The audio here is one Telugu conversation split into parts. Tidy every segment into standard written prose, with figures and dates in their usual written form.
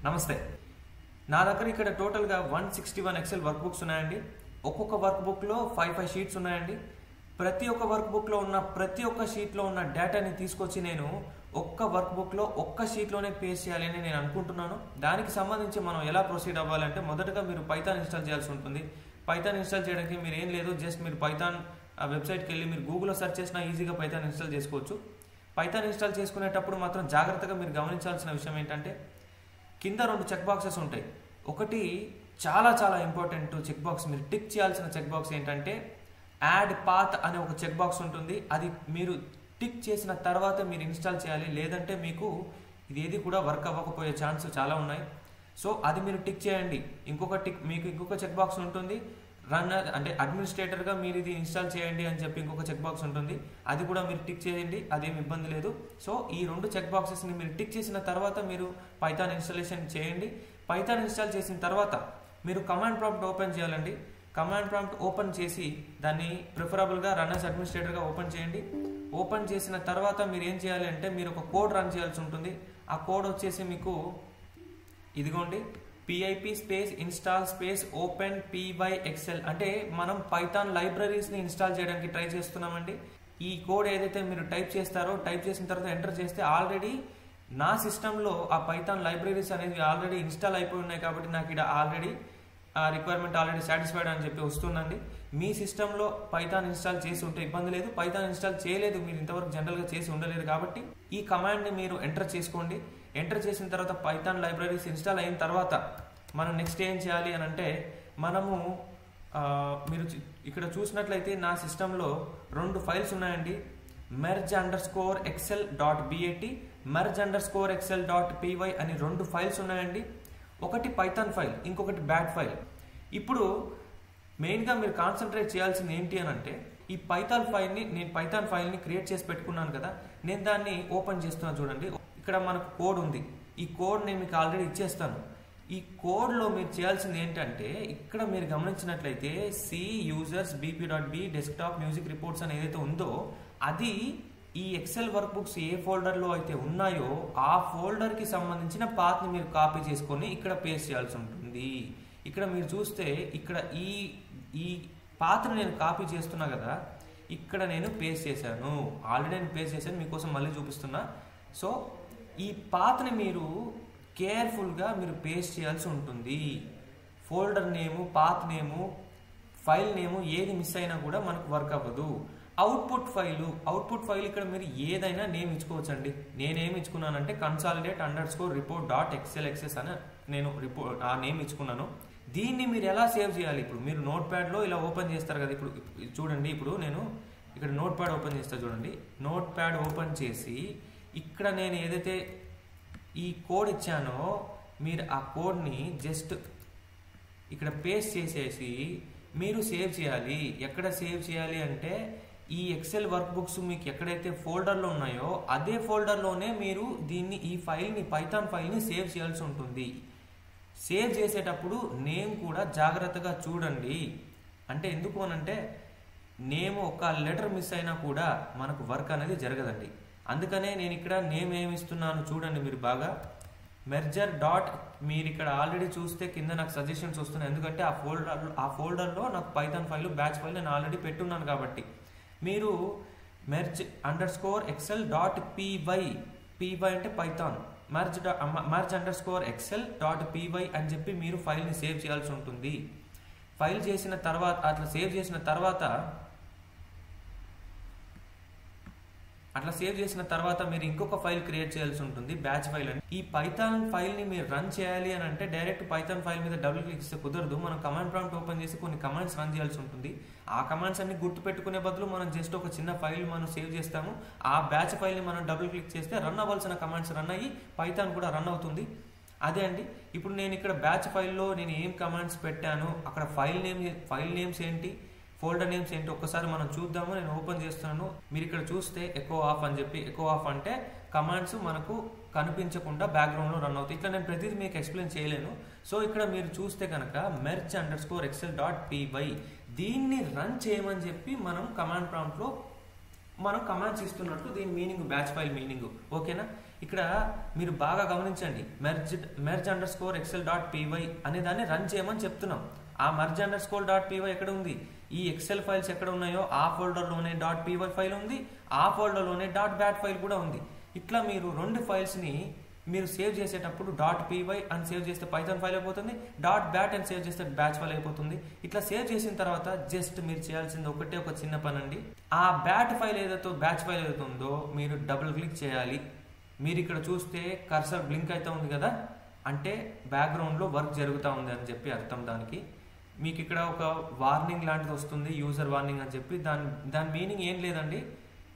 నమస్తే. నా దగ్గర ఇక్కడ టోటల్గా 161 ఎక్సెల్ వర్క్ బుక్స్ ఉన్నాయండి. ఒక్కొక్క వర్క్ బుక్లో 5 షీట్స్ ఉన్నాయండి. ప్రతి ఒక్క వర్క్ బుక్లో ఉన్న ప్రతి ఒక్క షీట్లో ఉన్న డేటాని తీసుకొచ్చి నేను ఒక్క వర్క్ బుక్లో ఒక్క షీట్లోనే పేస్ట్ చేయాలని నేను అనుకుంటున్నాను. దానికి సంబంధించి మనం ఎలా ప్రొసీడ్ అవ్వాలంటే మొదటగా మీరు పైథాన్ ఇన్స్టాల్ చేయాల్సి ఉంటుంది. పైథాన్ ఇన్స్టాల్ చేయడానికి మీరు ఏం లేదు, జస్ట్ మీరు పైథాన్ వెబ్సైట్కి వెళ్ళి మీరు గూగుల్లో సెర్చ్ చేసినా ఈజీగా పైథాన్ ఇన్స్టాల్ చేసుకోవచ్చు. పైథాన్ ఇన్స్టాల్ చేసుకునేటప్పుడు మాత్రం జాగ్రత్తగా మీరు గమనించాల్సిన విషయం ఏంటంటే కింద 2 చెక్ బాక్సెస్ ఉంటాయి. ఒకటి చాలా ఇంపార్టెంట్ చెక్ బాక్స్, మీరు టిక్ చేయాల్సిన చెక్ బాక్స్ ఏంటంటే యాడ్ పాత్ అనే ఒక చెక్ బాక్స్ ఉంటుంది. అది మీరు టిక్ చేసిన తర్వాత మీరు ఇన్స్టాల్ చేయాలి, లేదంటే మీకు ఇది ఏది కూడా వర్క్ అవ్వకపోయే ఛాన్స్ చాలా ఉన్నాయి. సో అది మీరు టిక్ చేయండి. మీకు ఇంకొక చెక్ బాక్స్ ఉంటుంది, రన్నర్ అంటే అడ్మినిస్ట్రేటర్గా మీరు ఇది ఇన్స్టాల్ చేయండి అని చెప్పి ఇంకొక చెక్ బాక్స్ ఉంటుంది. అది కూడా మీరు టిక్ చేయండి, అదేం ఇబ్బంది లేదు. సో ఈ 2 చెక్ బాక్సెస్ని మీరు టిక్ చేసిన తర్వాత మీరు పైథాన్ ఇన్స్టాలేషన్ చేయండి. పైథాన్ ఇన్స్టాల్ చేసిన తర్వాత మీరు కమాండ్ ప్రాంప్ట్ ఓపెన్ చేయాలండి. కమాండ్ ప్రాంప్ట్ ఓపెన్ చేసి దాన్ని ప్రిఫరబుల్గా రన్నర్స్ అడ్మినిస్ట్రేటర్గా ఓపెన్ చేయండి. ఓపెన్ చేసిన తర్వాత మీరు ఏం చేయాలి అంటే మీరు ఒక కోడ్ రన్ చేయాల్సి ఉంటుంది. ఆ కోడ్ వచ్చేసి మీకు ఇదిగోండి, PIP space install space open pyxl. అంటే మనం పైథాన్ లైబ్రరీస్ని ఇన్స్టాల్ చేయడానికి ట్రై చేస్తున్నామండి. ఈ కోడ్ ఏదైతే మీరు టైప్ చేస్తారో, టైప్ చేసిన తర్వాత ఎంటర్ చేస్తే ఆల్రెడీ నా సిస్టంలో ఆ పైథాన్ లైబ్రరీస్ అనేవి ఆల్రెడీ ఇన్స్టాల్ అయిపోయి ఉన్నాయి. కాబట్టి నాకు ఇక్కడ ఆల్రెడీ ఆ రిక్వైర్మెంట్ ఆల్రెడీ సాటిస్ఫైడ్ అని చెప్పి వస్తుందండి. మీ సిస్టంలో పైథాన్ ఇన్స్టాల్ చేసి ఉంటే ఇబ్బంది లేదు. పైథాన్ ఇన్స్టాల్ చేయలేదు, మీరు ఇంతవరకు జనరల్గా చేసి ఉండలేదు కాబట్టి ఈ కమాండ్ని మీరు ఎంటర్ చేసుకోండి. ఎంటర్ చేసిన తర్వాత పైథాన్ లైబ్రరీస్ ఇన్స్టాల్ అయిన తర్వాత మనం నెక్స్ట్ ఏం చేయాలి అని అంటే మనము మీరు ఇక్కడ చూసినట్లయితే నా సిస్టంలో 2 ఫైల్స్ ఉన్నాయండి. merge_excel.bat merge_excel.py అని 2 ఫైల్స్ ఉన్నాయండి. ఒకటి పైథాన్ ఫైల్, ఇంకొకటి బ్యాట్ ఫైల్. ఇప్పుడు మెయిన్గా మీరు కాన్సన్ట్రేట్ చేయాల్సింది ఏంటి అని అంటే ఈ నేను పైథాన్ ఫైల్ని క్రియేట్ చేసి పెట్టుకున్నాను కదా, నేను దాన్ని ఓపెన్ చేస్తున్నాను. చూడండి, ఇక్కడ మనకు కోడ్ ఉంది. ఈ కోడ్ నేను మీకు ఆల్రెడీ ఇచ్చేస్తాను. ఈ కోడ్లో మీరు చేయాల్సింది ఏంటంటే ఇక్కడ మీరు గమనించినట్లయితే C users bp.b desktop music reports అని ఏదైతే ఉందో అది ఈ ఎక్సెల్ వర్క్ బుక్స్ ఏ ఫోల్డర్లో అయితే ఉన్నాయో ఆ ఫోల్డర్కి సంబంధించిన పాత్ని మీరు కాపీ చేసుకొని ఇక్కడ పేస్ట్ చేయాల్సి ఉంటుంది. ఇక్కడ మీరు చూస్తే ఇక్కడ ఈ పాత్ని నేను కాపీ చేస్తున్నా కదా, ఇక్కడ నేను పేస్ట్ చేశాను. ఆల్రెడీ నేను పేస్ట్ చేశాను, మీకోసం మళ్ళీ చూపిస్తున్నా. సో ఈ పాత్ని మీరు కేర్ఫుల్గా మీరు పేస్ట్ చేయాల్సి ఉంటుంది. ఫోల్డర్ నేము, పాత్ నేము, ఫైల్ నేము ఏది మిస్ అయినా కూడా మనకు వర్క్ అవ్వదు. అవుట్పుట్ ఫైల్ ఇక్కడ మీరు ఏదైనా నేమ్ ఇచ్చుకోవచ్చండి. నేనేమి ఇచ్చుకున్నానంటే consolidate_report.xlxs అని నేను ఆ నేమ్ ఇచ్చుకున్నాను. దీన్ని మీరు ఎలా సేవ్ చేయాలి? ఇప్పుడు మీరు నోట్ ప్యాడ్లో ఇలా ఓపెన్ చేస్తారు కదా. ఇప్పుడు చూడండి, ఇప్పుడు నేను ఇక్కడ నోట్ ప్యాడ్ ఓపెన్ చేస్తా. చూడండి, నోట్ ప్యాడ్ ఓపెన్ చేసి ఇక్కడ నేను ఏదైతే ఈ కోడ్ ఇచ్చానో మీరు ఆ కోడ్ని జస్ట్ ఇక్కడ పేస్ట్ చేసేసి మీరు సేవ్ చేయాలి. ఎక్కడ సేవ్ చేయాలి అంటే ఈ ఎక్సెల్ వర్క్ బుక్స్ మీకు ఎక్కడైతే ఫోల్డర్లో ఉన్నాయో అదే ఫోల్డర్లోనే మీరు ఈ పైథాన్ ఫైల్ని సేవ్ చేయాల్సి ఉంటుంది. సేవ్ చేసేటప్పుడు నేమ్ కూడా జాగ్రత్తగా చూడండి. అంటే ఎందుకు అనంటే నేమ్ ఒక లెటర్ మిస్ అయినా కూడా మనకు వర్క్ అనేది జరగదండి. అందుకనే నేను ఇక్కడ నేమ్ ఏమి ఇస్తున్నాను చూడండి మీరు బాగా. మెర్జర్ డాట్ మీరు ఇక్కడ ఆల్రెడీ చూస్తే కింద నాకు సజెషన్స్ వస్తున్నాయి. ఎందుకంటే ఆ ఫోల్డర్లో నాకు పైథాన్ ఫైల్, బ్యాచ్ ఫైల్ నేను ఆల్రెడీ పెట్టున్నాను. కాబట్టి మీరు merge_excel.py అంటే పైథాన్, merge_excel.py అని చెప్పి మీరు ఫైల్ని సేవ్ చేయాల్సి ఉంటుంది. ఫైల్ చేసిన తర్వాత అట్లా సేవ్ చేసిన తర్వాత మీరు ఇంకొక ఫైల్ క్రియేట్ చేయాల్సి ఉంటుంది, బ్యాచ్ ఫైల్ అని. ఈ పైథాన్ ఫైల్ని మీరు రన్ చేయాలి అని అంటే డైరెక్ట్ పైథాన్ ఫైల్ మీద డబుల్ క్లిక్ ఇస్తే కుదరదు. మనం కమాండ్ ప్రాంప్ట్ ఓపెన్ చేసి కొన్ని కమాండ్స్ రన్ చేయాల్సి ఉంటుంది. ఆ కమాండ్స్ అన్ని గుర్తు పెట్టుకునే బదులు మనం జస్ట్ ఒక చిన్న ఫైల్ మనం సేవ్ చేస్తాము. ఆ బ్యాచ్ ఫైల్ని మనం డబుల్ క్లిక్ చేస్తే రన్ అవ్వాల్సిన కమాండ్స్ రన్ అయ్యి పైథాన్ కూడా రన్ అవుతుంది. అదే అండి, ఇప్పుడు నేను ఇక్కడ బ్యాచ్ ఫైల్లో నేను ఏం కమాండ్స్ పెట్టాను, అక్కడ ఫైల్ నేమ్స్ ఏంటి, ఫోల్డర్ నేమ్స్ ఏంటి ఒక్కసారి మనం చూద్దాము. నేను ఓపెన్ చేస్తున్నాను. మీరు ఇక్కడ చూస్తే ఎకో ఆఫ్ అని చెప్పి, ఎకో ఆఫ్ అంటే కమాండ్స్ మనకు కనిపించకుండా బ్యాక్గ్రౌండ్లో రన్ అవుతాయి. ఇట్లా నేను ప్రతిదీ మీకు ఎక్స్ప్లెయిన్ చేయలేను. సో ఇక్కడ మీరు చూస్తే కనుక merge_excel.py దీన్ని రన్ చేయమని చెప్పి మనం కమాండ్ ప్రాంప్ట్లో మనం కమాండ్స్ ఇస్తున్నట్టు దీని మీనింగ్, బ్యాచ్ ఫైల్ మీనింగ్. ఓకేనా? ఇక్కడ మీరు బాగా గమనించండి, merge_excel.py అనే దాన్ని రన్ చేయమని చెప్తున్నాం. ఆ merge_excel.py ఎక్కడ ఉంది? ఈ ఎక్సెల్ ఫైల్స్ ఎక్కడ ఉన్నాయో ఆ ఫోల్డర్లోనే .py ఫైల్ ఉంది, ఆ ఫోల్డర్లోనే .bat ఫైల్ కూడా ఉంది. ఇట్లా మీరు 2 ఫైల్స్ని మీరు సేవ్ చేసేటప్పుడు .py అని సేవ్ చేస్తే పైథాన్ ఫైల్ అయిపోతుంది, .bat అని సేవ్ చేస్తే బ్యాచ్ ఫైల్ అయిపోతుంది. ఇట్లా సేవ్ చేసిన తర్వాత జస్ట్ మీరు చేయాల్సింది ఒక చిన్న పని అండి. ఆ బ్యాట్ ఫైల్ ఏదైతే బ్యాచ్ ఫైల్ ఏదైతే ఉందో మీరు డబుల్ క్లిక్ చేయాలి. మీరు ఇక్కడ చూస్తే కర్సర్ బ్లింక్ అయితే ఉంది కదా, అంటే బ్యాక్గ్రౌండ్లో వర్క్ జరుగుతూ ఉంది అని చెప్పి అర్థం. దానికి మీకు ఇక్కడ ఒక వార్నింగ్ లాంటిది వస్తుంది, యూజర్ వార్నింగ్ అని చెప్పి. దాని మీనింగ్ ఏం లేదండి.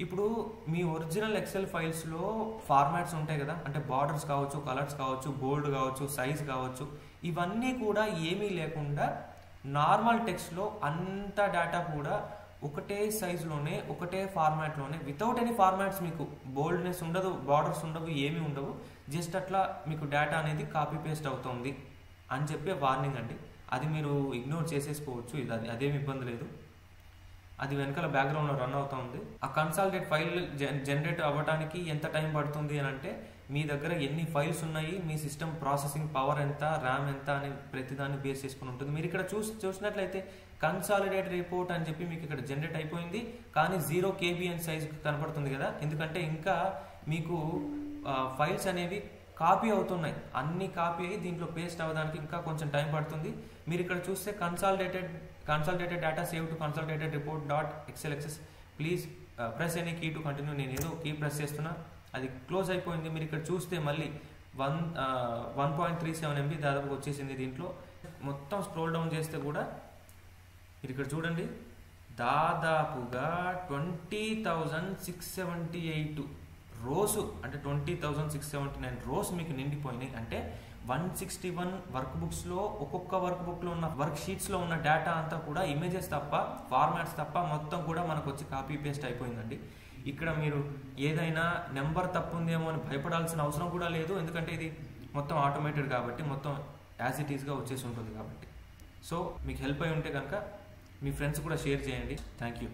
ఇప్పుడు మీ ఒరిజినల్ ఎక్సెల్ ఫైల్స్లో ఫార్మాట్స్ ఉంటాయి కదా, అంటే బార్డర్స్ కావచ్చు, కలర్స్ కావచ్చు, బోల్డ్ కావచ్చు, సైజ్ కావచ్చు, ఇవన్నీ కూడా ఏమీ లేకుండా నార్మల్ టెక్స్ట్లో అంత డేటా కూడా ఒకటే సైజులోనే ఒకటే ఫార్మాట్లోనే వితౌట్ ఎనీ ఫార్మాట్స్, మీకు బోల్డ్నెస్ ఉండదు, బార్డర్స్ ఉండవు, ఏమీ ఉండవు, జస్ట్ అట్లా మీకు డేటా అనేది కాపీ పేస్ట్ అవుతుంది అని చెప్పే వార్నింగ్ అండి. అది మీరు ఇగ్నోర్ చేసేసుకోవచ్చు, అదేమి ఇబ్బంది లేదు. అది వెనకాల బ్యాక్గ్రౌండ్లో రన్ అవుతూ ఉంది. ఆ కన్సాలిడేట్ ఫైల్ జనరేట్ అవ్వడానికి ఎంత టైం పడుతుంది అని అంటే, మీ దగ్గర ఎన్ని ఫైల్స్ ఉన్నాయి, మీ సిస్టమ్ ప్రాసెసింగ్ పవర్ ఎంత, ర్యామ్ ఎంత అని ప్రతిదాన్ని బేస్ చేసుకుని ఉంటుంది. మీరు ఇక్కడ చూసినట్లయితే కన్సాలిడేట్ రిపోర్ట్ అని చెప్పి మీకు ఇక్కడ జనరేట్ అయిపోయింది, కానీ 0 KB అని సైజ్ కనపడుతుంది కదా, ఎందుకంటే ఇంకా మీకు ఫైల్స్ అనేవి కాపీ అవుతున్నాయి. అన్ని కాపీ అయ్యి దీంట్లో పేస్ట్ అవ్వడానికి ఇంకా కొంచెం టైం పడుతుంది. మీరు ఇక్కడ చూస్తే consolidated data save to consolidated report .xlsx please press any key to continue. నేను ఏదో కీ ప్రెస్ చేస్తున్నా, అది క్లోజ్ అయిపోయింది. మీరు ఇక్కడ చూస్తే మళ్ళీ 1.37 MB దాదాపు వచ్చేసింది. దీంట్లో మొత్తం స్క్రోల్ డౌన్ చేస్తే కూడా మీరు ఇక్కడ చూడండి, దాదాపుగా 20,678 రోస్, అంటే 20,679 రోస్ మీకు నిండిపోయినాయి. అంటే 161 వర్క్ బుక్స్లో ఒక్కొక్క వర్క్ బుక్లో ఉన్న వర్క్ షీట్స్లో ఉన్న డేటా అంతా కూడా ఇమేజెస్ తప్ప, ఫార్మాట్స్ తప్ప మొత్తం కూడా మనకు వచ్చి కాపీ పేస్ట్ అయిపోయిందండి. ఇక్కడ మీరు ఏదైనా నెంబర్ తప్పు ఉందేమో అని భయపడాల్సిన అవసరం కూడా లేదు, ఎందుకంటే ఇది మొత్తం ఆటోమేటెడ్ కాబట్టి, మొత్తం యాజ్ ఇట్ ఈస్గా వచ్చేసి ఉంటుంది కాబట్టి. సో మీకు హెల్ప్ అయి ఉంటే కనుక మీ ఫ్రెండ్స్ కూడా షేర్ చేయండి. Thank you.